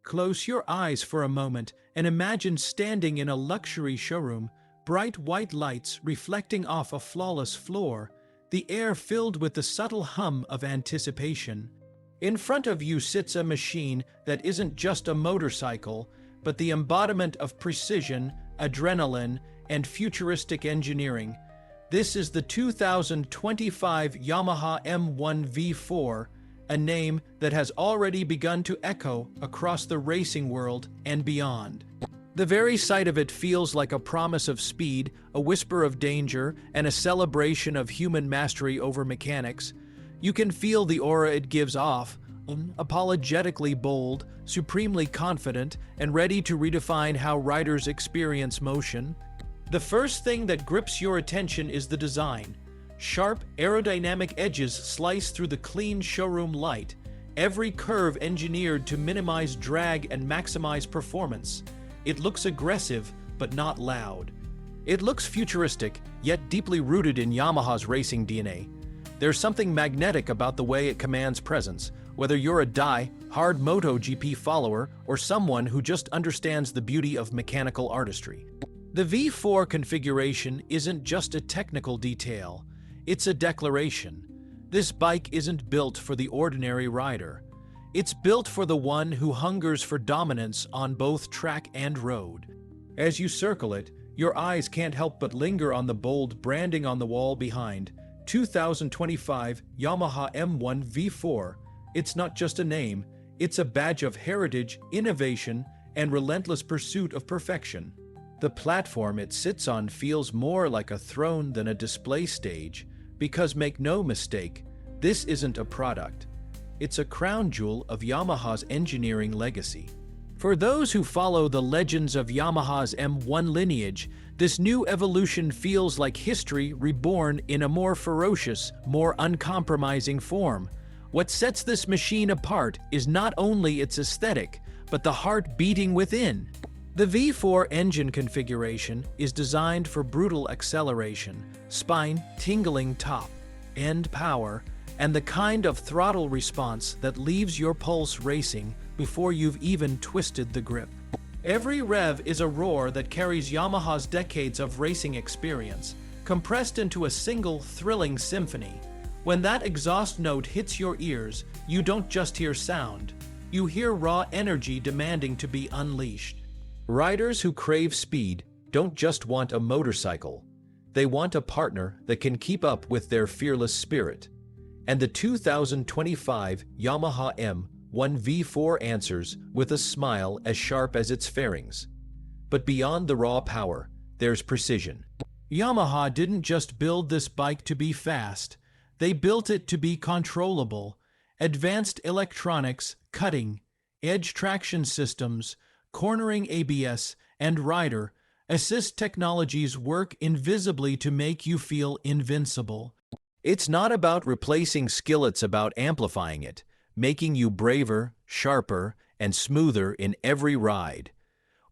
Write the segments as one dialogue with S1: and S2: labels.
S1: Close your eyes for a moment and imagine standing in a luxury showroom, bright white lights reflecting off a flawless floor, the air filled with the subtle hum of anticipation. In front of you sits a machine that isn't just a motorcycle, but the embodiment of precision, adrenaline, and futuristic engineering. This is the 2025 Yamaha M1 V4, a name that has already begun to echo across the racing world and beyond. The very sight of it feels like a promise of speed, a whisper of danger, and a celebration of human mastery over mechanics. You can feel the aura it gives off, unapologetically bold, supremely confident, and ready to redefine how riders experience motion. The first thing that grips your attention is the design. Sharp, aerodynamic edges slice through the clean showroom light, every curve engineered to minimize drag and maximize performance. It looks aggressive, but not loud. It looks futuristic, yet deeply rooted in Yamaha's racing DNA. There's something magnetic about the way it commands presence, whether you're a die-hard MotoGP follower or someone who just understands the beauty of mechanical artistry. The V4 configuration isn't just a technical detail, it's a declaration. This bike isn't built for the ordinary rider. It's built for the one who hungers for dominance on both track and road. As you circle it, your eyes can't help but linger on the bold branding on the wall behind. 2025 Yamaha M1 V4. It's not just a name, it's a badge of heritage, innovation, and relentless pursuit of perfection. The platform it sits on feels more like a throne than a display stage, because make no mistake, this isn't a product. It's a crown jewel of Yamaha's engineering legacy. For those who follow the legends of Yamaha's M1 lineage, this new evolution feels like history reborn in a more ferocious, more uncompromising form. What sets this machine apart is not only its aesthetic, but the heart beating within. The V4 engine configuration is designed for brutal acceleration, spine-tingling top-end power, and the kind of throttle response that leaves your pulse racing before you've even twisted the grip. Every rev is a roar that carries Yamaha's decades of racing experience, compressed into a single thrilling symphony. When that exhaust note hits your ears, you don't just hear sound, you hear raw energy demanding to be unleashed. Riders who crave speed don't just want a motorcycle, they want a partner that can keep up with their fearless spirit. And the 2025 Yamaha M1 V4 answers with a smile as sharp as its fairings. But beyond the raw power, there's precision. Yamaha didn't just build this bike to be fast, they built it to be controllable. Advanced electronics, cutting-edge traction systems, cornering ABS, and rider assist technologies work invisibly to make you feel invincible. It's not about replacing skill, it's about amplifying it, making you braver, sharper, and smoother in every ride.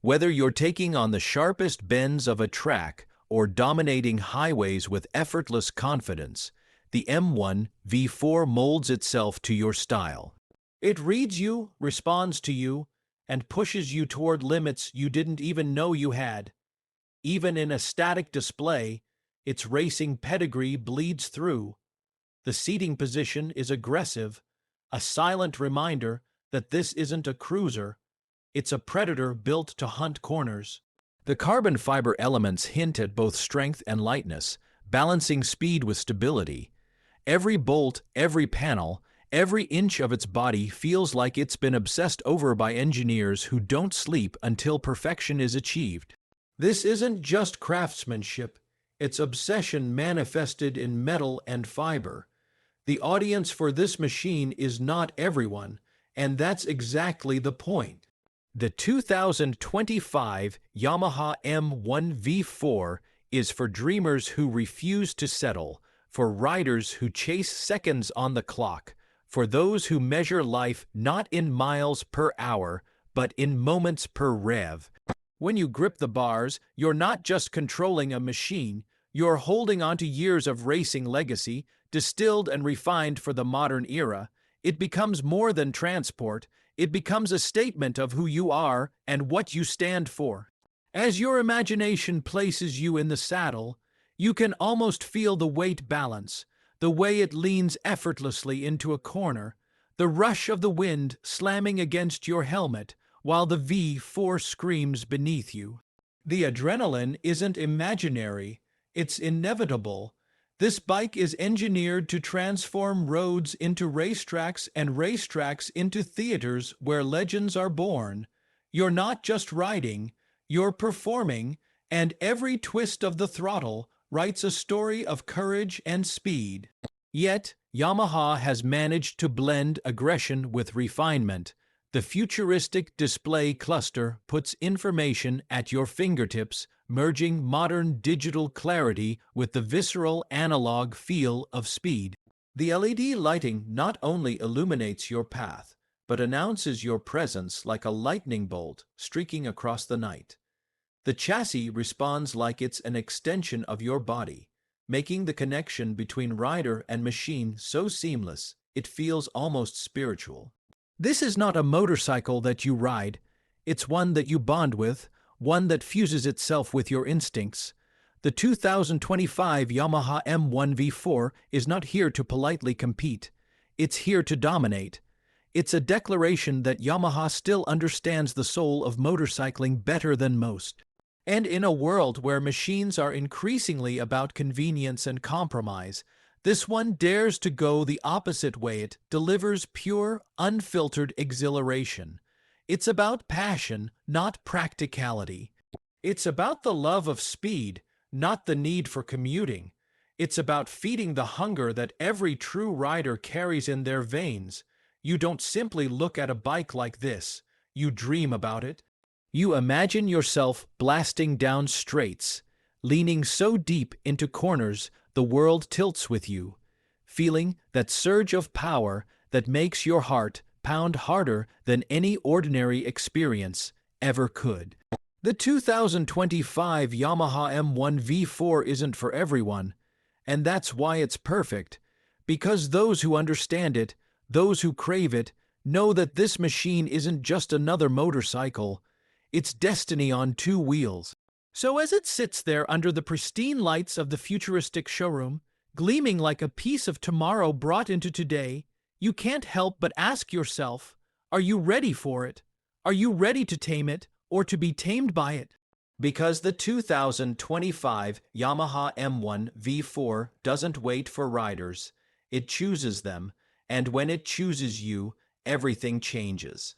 S1: Whether you're taking on the sharpest bends of a track or dominating highways with effortless confidence, the M1 V4 molds itself to your style. It reads you, responds to you, and pushes you toward limits you didn't even know you had. Even in a static display, its racing pedigree bleeds through. The seating position is aggressive, a silent reminder that this isn't a cruiser, it's a predator built to hunt corners. The carbon fiber elements hint at both strength and lightness, balancing speed with stability. Every bolt, every panel, every inch of its body feels like it's been obsessed over by engineers who don't sleep until perfection is achieved. This isn't just craftsmanship, it's obsession manifested in metal and fiber. The audience for this machine is not everyone, and that's exactly the point. The 2025 Yamaha M1 V4 is for dreamers who refuse to settle, for riders who chase seconds on the clock, for those who measure life not in miles per hour, but in moments per rev. When you grip the bars, you're not just controlling a machine, you're holding onto years of racing legacy, distilled and refined for the modern era. It becomes more than transport, It becomes a statement of who you are and what you stand for. As your imagination places you in the saddle, you can almost feel the weight balance, the way it leans effortlessly into a corner, the rush of the wind slamming against your helmet while the V4 screams beneath you. The adrenaline isn't imaginary, it's inevitable. This bike is engineered to transform roads into racetracks and racetracks into theaters where legends are born. You're not just riding, you're performing, and every twist of the throttle writes a story of courage and speed. Yet, Yamaha has managed to blend aggression with refinement. The futuristic display cluster puts information at your fingertips, merging modern digital clarity with the visceral analog feel of speed. The LED lighting not only illuminates your path, but announces your presence like a lightning bolt streaking across the night. The chassis responds like it's an extension of your body, making the connection between rider and machine so seamless it feels almost spiritual. This is not a motorcycle that you ride, it's one that you bond with, one that fuses itself with your instincts. The 2025 Yamaha M1 V4 is not here to politely compete, it's here to dominate. It's a declaration that Yamaha still understands the soul of motorcycling better than most. And in a world where machines are increasingly about convenience and compromise, this one dares to go the opposite way. It delivers pure, unfiltered exhilaration. It's about passion, not practicality. It's about the love of speed, not the need for commuting. It's about feeding the hunger that every true rider carries in their veins. You don't simply look at a bike like this, you dream about it. You imagine yourself blasting down straights, leaning so deep into corners the world tilts with you, feeling that surge of power that makes your heart pound harder than any ordinary experience ever could. The 2025 Yamaha M1 V4 isn't for everyone, and that's why it's perfect, because those who understand it, those who crave it, know that this machine isn't just another motorcycle, it's destiny on two wheels. So as it sits there under the pristine lights of the futuristic showroom, gleaming like a piece of tomorrow brought into today, you can't help but ask yourself, are you ready for it? Are you ready to tame it or to be tamed by it? Because the 2025 Yamaha M1 V4 doesn't wait for riders, it chooses them, and when it chooses you, everything changes.